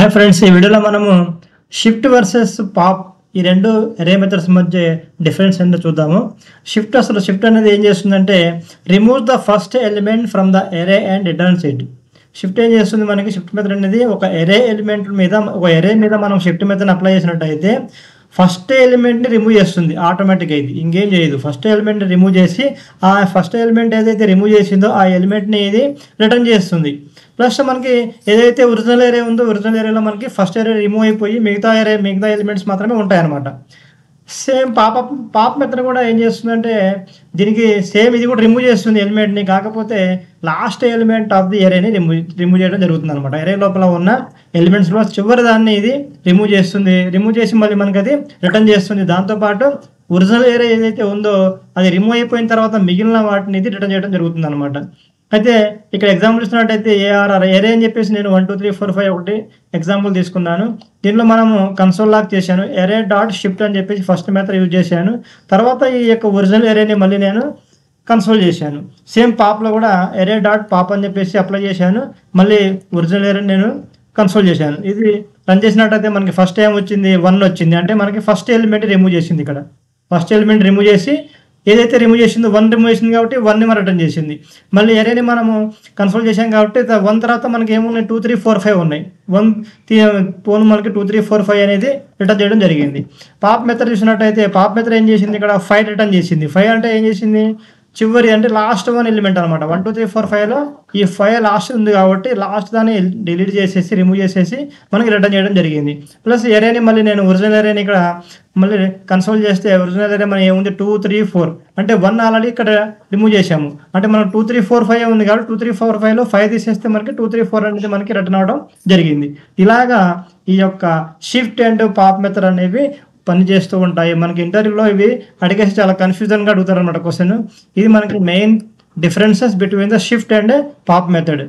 Hi friends, ఈ వీడియోలో మనము షిఫ్ట్ వర్సెస్ పాప్ ఈ రెండు అరే మెథడ్స్ మధ్య డిఫరెన్స్ ఏంటో చూద్దాము. షిఫ్ట్ అనేది ఏం చేస్తుందంటే remove the first element from the array and returns it. Shift ఏం చేస్తుంది, మనకి షిఫ్ట్ మెథడ్ అనేది ఒక ఎరే ఎలిమెంట్ మీద మనం షిఫ్ట్ మెథడ్ అప్లై చేసినట్టయితే ఫస్ట్ ఎలిమెంట్ని రిమూవ్ చేస్తుంది ఆటోమేటిక్గా. ఇది ఇంకేం చేయదు, ఫస్ట్ ఎలిమెంట్ని రిమూవ్ చేసి ఆ ఫస్ట్ ఎలిమెంట్ ఏదైతే రిమూవ్ చేసిందో ఆ ఎలిమెంట్ని ఇది రిటర్న్ చేస్తుంది. ప్లస్ మనకి ఏదైతే ఒరిజినల్ ఏరియా ఉందో ఒరిజినల్ ఏరియాలో మనకి ఫస్ట్ ఏరియా రిమూవ్ అయిపోయి మిగతా ఎలిమెంట్స్ మాత్రమే ఉంటాయన్నమాట. సేమ్ పాప్ మెథడ్ కూడా ఏం చేస్తుందంటే దీనికి సేమ్ ఇది కూడా రిమూవ్ చేస్తుంది ఎలిమెంట్ని, కాకపోతే లాస్ట్ ఎలిమెంట్ ఆఫ్ ది ఏరేని రిమూవ్ చేయడం జరుగుతుంది అనమాట. ఏరే లోపల ఉన్న ఎలిమెంట్స్లో చివరి దాన్ని ఇది రిమూవ్ చేసి మళ్ళీ మనకి అది రిటర్న్ చేస్తుంది. దాంతోపాటు ఒరిజినల్ ఏరియా ఏదైతే ఉందో అది రిమూవ్ అయిపోయిన తర్వాత మిగిలిన వాటిని ఇది రిటర్న్ చేయడం జరుగుతుంది అనమాట. అయితే ఇక్కడ ఎగ్జాంపుల్ ఇస్తున్నట్టయితే ఏఆర్ఆర్ ఏరే అని చెప్పేసి నేను 1 2 3 4 5 ఒకటి ఎగ్జాంపుల్ తీసుకున్నాను. దీనిలో మనము కన్సోల్ లాక్ చేశాను, ఎరే డాట్ షిఫ్ట్ అని చెప్పేసి ఫస్ట్ మెథడ్ యూజ్ చేశాను. తర్వాత ఈ యొక్క ఒరిజినల్ ఎరేని మళ్ళీ నేను కన్సోల్ చేశాను. సేమ్ పాప్లో కూడా ఎరే డాట్ పాప్ అని చెప్పేసి అప్లై చేశాను, మళ్ళీ ఒరిజినల్ ఎరేని నేను కన్సోల్ చేశాను. ఇది రన్ చేసినట్టయితే మనకి ఫస్ట్ ఏం వచ్చింది, 1 వచ్చింది. అంటే మనకి ఫస్ట్ ఎలిమెంట్ రిమూవ్ చేసింది. ఇక్కడ ఫస్ట్ ఎలిమెంట్ రిమూవ్ చేసి ఏదైతే రిమూవ్ చేసిందో 1 రిమూవ్ చేసింది కాబట్టి 1ని మనం రిటర్న్ చేసింది. మళ్ళీ ఎరేని మనము కన్సోల్ చేసాం కాబట్టి 1 తర్వాత మనకి ఏమున్నాయి 2 3 4 5 ఉన్నాయి. 1 పోను మనకి 2 3 4 5 అనేది రిటర్న్ చేయడం జరిగింది. పాప్ మెథడ్ చూసినట్టయితే పాప్ మెథడ్ ఏం చేసింది, ఇక్కడ 5 రిటర్న్ చేసింది. 5 అంటే ఏం చేసింది, చివరి అంటే లాస్ట్ 1 ఎలిమెంట్ అనమాట. 1 2 3 4 5లో ఈ 5 లాస్ట్ ఉంది కాబట్టి లాస్ట్ దాన్ని డిలీట్ చేసేసి రిమూవ్ చేసేసి మనకి రిటర్న్ చేయడం జరిగింది. ప్లస్ ఎరేని మళ్ళీ నేను ఒరిజినల్ ఎరేని ఇక్కడ మళ్ళీ కన్సోల్ చేస్తే ఒరిజినల్ ఎరే మనం ఏముంది 2 3 4 అంటే 1 ఆల్రెడీ ఇక్కడ రిమూవ్ చేసాము. అంటే మనం 2 3 4 5 ఉంది కాబట్టి 2 3 4 5లో 5 తీసేస్తే మనకి 2 3 4 అనేది మనకి రిటర్న్ అవడం జరిగింది. ఇలాగా ఈ యొక్క షిఫ్ట్ అండ్ పాప్ మెథడ్ అనేవి పని చేస్తూ ఉంటాయి. మనకి ఇంటర్వ్యూలో ఇవి అడిగేసి చాలా కన్ఫ్యూజన్గా అడుగుతారు అనమాట క్వశ్చన్. ఇది మనకి main differences between the shift and pop method.